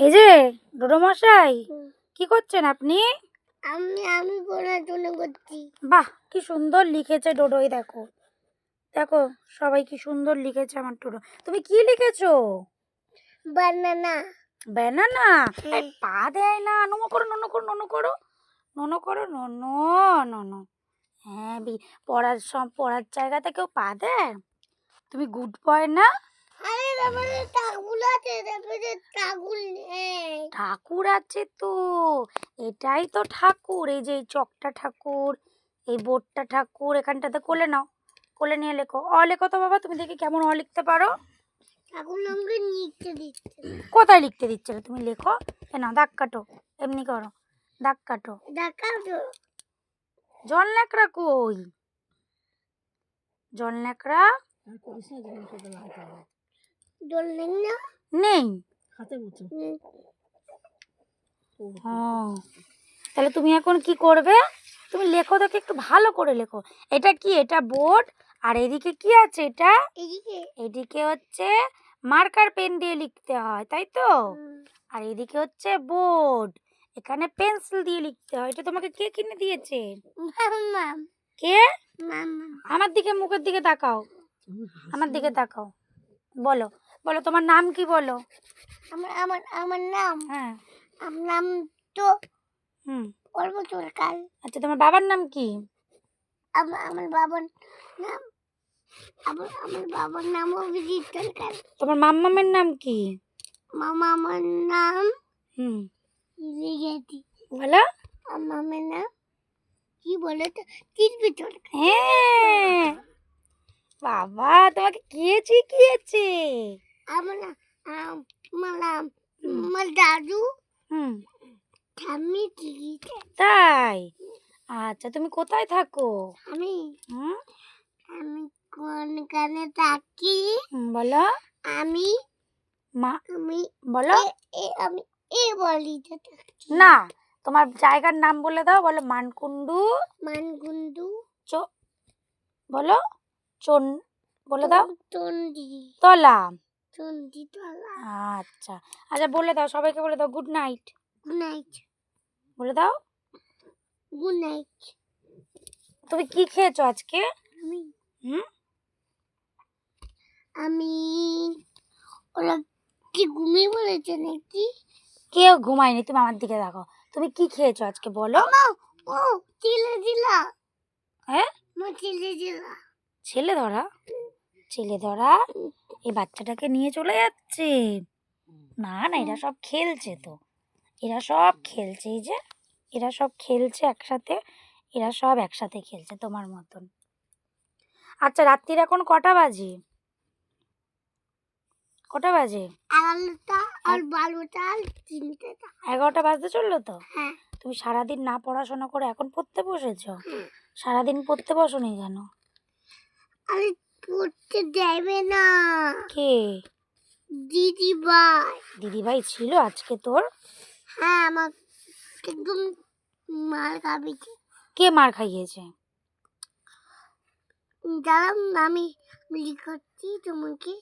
এই যে ডোডো মশাই, কি করছেন আপনি? আমি পড়াশোনা করছি। বাহ, কি সুন্দর লিখেছে ডোডোই, দেখো দেখো সবাই কি সুন্দর লিখেছে আমার ডোডো। তুমি কি লিখেছো? বানানা। ব্যানানা? এই পা দেয় না, নমো করো ননো করো ননো করো ননো করো ননো ননো। হ্যাঁ, পড়ার জায়গাতে কেউ পা দেয়? তুমি গুড বয় না? আরে আমাদের ঠাকুর আছে, তারপরে ঠাকুর নেই। ঠাকুর আছে তো, এটাই তো ঠাকুর। এই যে এই চকটা ঠাকুর, এই বোর্ডটা ঠাকুর। এখানটাতে কোলে নাও, কোলে নিয়ে লেখো। লেখো তো বাবা, তুমি দেখি কেমন লিখতে পারো। ঠাকুর আমাকে লিখতে দিচ্ছে। কোথায় লিখতে দিচ্ছে না, তুমি লেখো। না, দাগ কাটো, এমনি করো, দাগ কাটো। দেখাও তো। জল ন্যাকড়া কই? জল ন্যাকড়া জল নেই না? নেই। হুম। তাহলে তুমি এখন কি করবে? তুমি লেখো, দেখে একটু ভালো করে লেখো। এটা কি? এটা বোর্ড। আর এদিকে কি আছে? এটা এদিকে হচ্ছে মার্কার পেন দিয়ে লিখতে হয়, তাই তো? আর এদিকে হচ্ছে বোর্ড, এখানে পেন্সিল দিয়ে লিখতে হয়। এটা তোমাকে কে কিনে দিয়েছে? কে? আমার দিকে, মুখের দিকে তাকাও, আমার দিকে তাকাও। বলো বলো, তোমার নাম কি বলো? আমার নাম, হ্যাঁ, আমার নাম তো অল্প সরকার। আচ্ছা, তোমার বাবার নাম কি? আমার বাবার নাম, আমার বাবার নাম অভিজিৎ সরকার। তোমার মাম্মামের নাম কি? আমার নাম লিখেছি। বলো। মামার নাম কি বলে তো? তিরবি সরকার। হ্যাঁ, বাবা তোমাকে কে শিখিয়েছে? আমার আমার দাদু ঠাম্মি শিখিয়েছে। তাই? আচ্ছা, তুমি কোথায় থাকো? আমি কোনখানে থাকি? বলো। আমি বলো। আমি বলি না, তোমার জায়গার নাম বলে দাও। বলো মানকুণ্ডু। বলো বলে দাও। তলা। আচ্ছা আচ্ছা, বলে দাও, সবাইকে বলে দাও গুড নাইট। বলে দাও গুড নাইট। তুমি কি খেয়েছো আজকে? আমি ওরা কি ঘুমিয়ে পড়েছে নাকি? কেউ ঘুমায়নি, তুমি আমার দিকে দেখো। তুমি কি খেয়েছো আজকে বলো? হ্যাঁ, ছেলে ধরা? ছেলে ধরা? এই বাচ্চাটাকে নিয়ে চলে যাচ্ছে? না না, এরা সব খেলছে তো, এরা সব খেলছে। এই যে এরা সব খেলছে একসাথে, এরা সব একসাথে খেলছে তোমার মতন। আচ্ছা, রাত্রির এখন কটা বাজে? 11টা বাজতে চললো তো। তুমি সারাদিন না পড়াশোনা করে এখন পড়তে বসেছো? সারাদিন পড়তে বসোনি কেন? আরে পড়তে দেবে না। কে? দিদিভাই ছিল আজকে তোর? হ্যাঁ, আমার একদম মার খাবিয়েছে। কে মার খাইয়েছে? দাঁড়াও, আমি লিখাচ্ছি তোমাকে।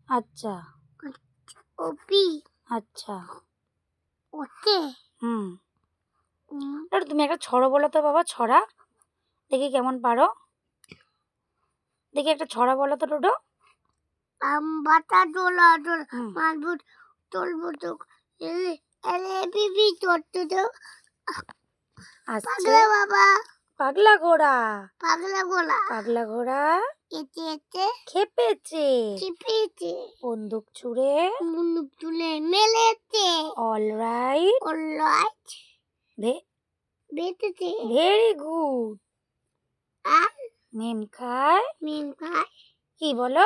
আচ্ছা ওপি। আচ্ছা, ওকে। তুমি একটা ছড়া বলো তো বাবা, ছড়া দেখি কেমন পারো। দেখি একটা ছড়া বলো তো ডোডো। বাতা ডোলা ডোলা মারবুট তোলবুটুক এলে এলে বিবি তোরতো তো। পাগলা বাবা, পাগলা ঘোড়া, পাগলা ঘোড়া এতে এতে খেপেছে, বন্দুক ছুড়ে মেলেছে। অলরাইট, বেতেছে। Very good. আর মেম খায় কি বলো?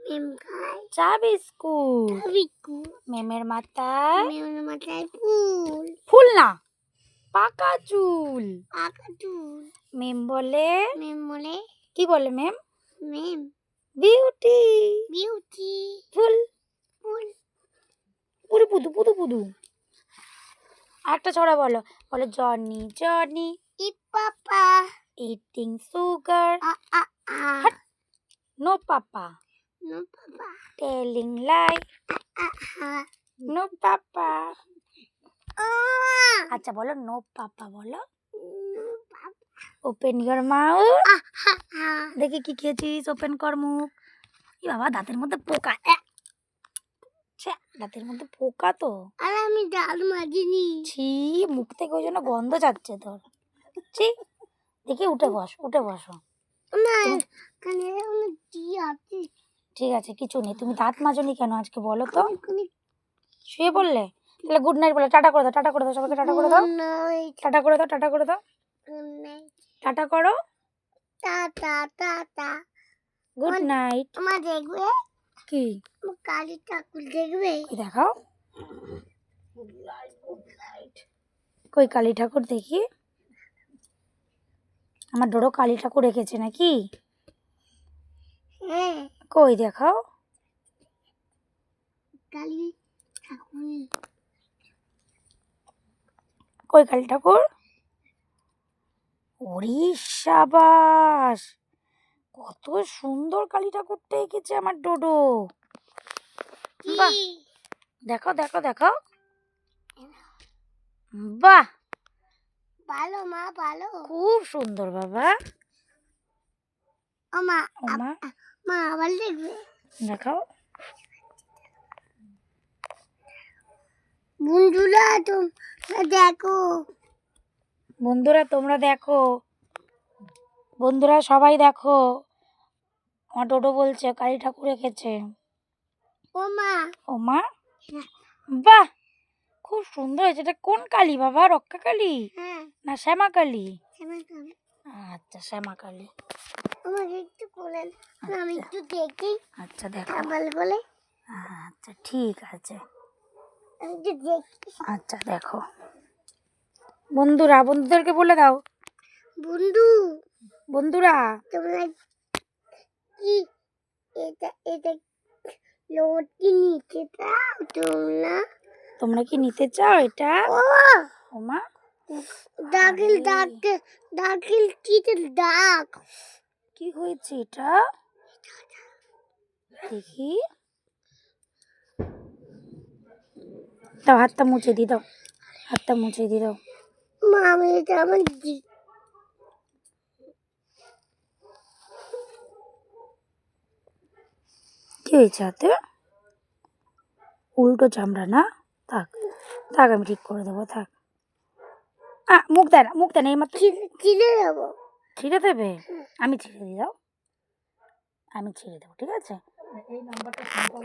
মেম খায় চা বিস্কুট। মেমের মাথায় ফুল না, পাকা চুল। মেম বলে কি বলে? মেম বিউটি। ফুল পুদু পুদু পুদু পুদু। একটা ছড়া বলো। বলো Johnny Johnny eating sugar, no papa. No papa telling lie, no papa. আচ্ছা বলো নো পাপা বলো। Open your mouth. দেখি কি খেয়েছিস, ওপেন কর মুখ। ই বাবা দাঁতের মধ্যে পোকা। ছ্যা, দাঁতের মধ্যে পোকা তো। আর আমি ডাল মাজিনি। ছি, মুখ থেকে ওই জন্য গন্ধ যাচ্ছে তোর। ছি, দেখি উঠে বস, উঠে বসো। না কানে অনেক কি আছে। ঠিক আছে, কিছু নেই। তুমি দাঁত মাজনি কেন আজকে বলো তো? শুয়ে পড়লে? তাহলে গুড নাইট বলে টাটা করে দাও, টাটা করে দাও সবাইকে, টাটা করে দাও, টাটা করে দাও, টাটা করে দাও, টাটা করো, টাটা টাটা। Good night. মা দেখবে কি কালি ঠাকুর দেখবে? কই দেখাও, কই কালী ঠাকুর দেখি। আমার ডোডো কালী ঠাকুর রেখেছে নাকি? হ্যাঁ কই দেখাও। কালি ঠাকুর। কই কালী ঠাকুর? ওরে সাবাস, কত সুন্দর কালী ঠাকুরটা এঁকেছে আমার ডোডো। বাহ, দেখো দেখো দেখো, বাহ ভালো মা ভালো। খুব সুন্দর বাবা। ও মা ও মা, মা আবার দেখবে? দেখাও। বন্ধুরা তোমরা দেখো, বন্ধুরা তোমরা দেখো, বন্ধুরা সবাই দেখো, আমার ডোডো বলছে কালী ঠাকুর এঁকেছে। ও মা ও মা, বাহ খুব সুন্দর হয়েছে। এটা কোন কালী বাবা, রক্ষা কালী হ্যাঁ না শ্যামা কালী? সেমাকাল। আচ্ছা শ্যামা কালী। আমাকে একটু বলেন আমি একটু দেখি। আচ্ছা দেখো, আবার বলে আচ্ছা ঠিক আছে, আমি একটু দেখি। আচ্ছা দেখো। বন্ধুরা, বন্ধুদেরকে বলে দাও। বন্ধু বন্ধুরা তোমরা কি এটা লোড কি নিচে দাও তোমরা? তোমরা কি নিতে চাও এটা? ও ও মা, দাখিল দাখিল দাখিল চিতে দাগ। কি হয়েছে এটা দেখি। দাও হাতটা মুছে দি, দাও হাতটা মুছে দি, দাও। মা আমি এটা আমার কি হয়েছে হাতে? উল্টো চামড়া না? থাক থাক, আমি ঠিক করে দেবো, থাক। মুখ দেয় না, মুখ দেয় না, এইমাত্র চিনে যাবো। ছিঁড়ে দেবে? আমি ছিঁড়ে দিই, দাও আমি ছিঁড়ে দেবো, ঠিক আছে।